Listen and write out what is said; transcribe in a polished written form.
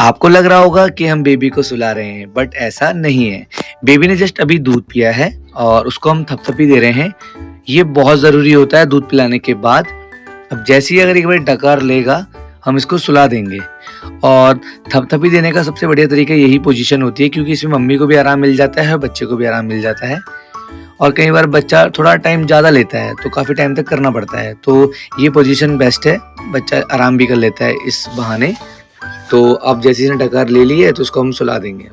आपको लग रहा होगा कि हम बेबी को सुला रहे हैं, बट ऐसा नहीं है। बेबी ने जस्ट अभी दूध पिया है और उसको हम थपथपी दे रहे हैं। ये बहुत ज़रूरी होता है दूध पिलाने के बाद। अब जैसे ही अगर एक बार डकार लेगा, हम इसको सुला देंगे। और थपथपी देने का सबसे बढ़िया तरीका यही पोजीशन होती है, क्योंकि इसमें मम्मी को भी आराम मिल जाता है और बच्चे को भी आराम मिल जाता है। और कई बार बच्चा थोड़ा टाइम ज़्यादा लेता है तो काफ़ी टाइम तक करना पड़ता है, तो ये पोजीशन बेस्ट है। बच्चा आराम भी कर लेता है इस बहाने। तो अब जैसे इसने डकार ले ली है तो उसको हम सुला देंगे।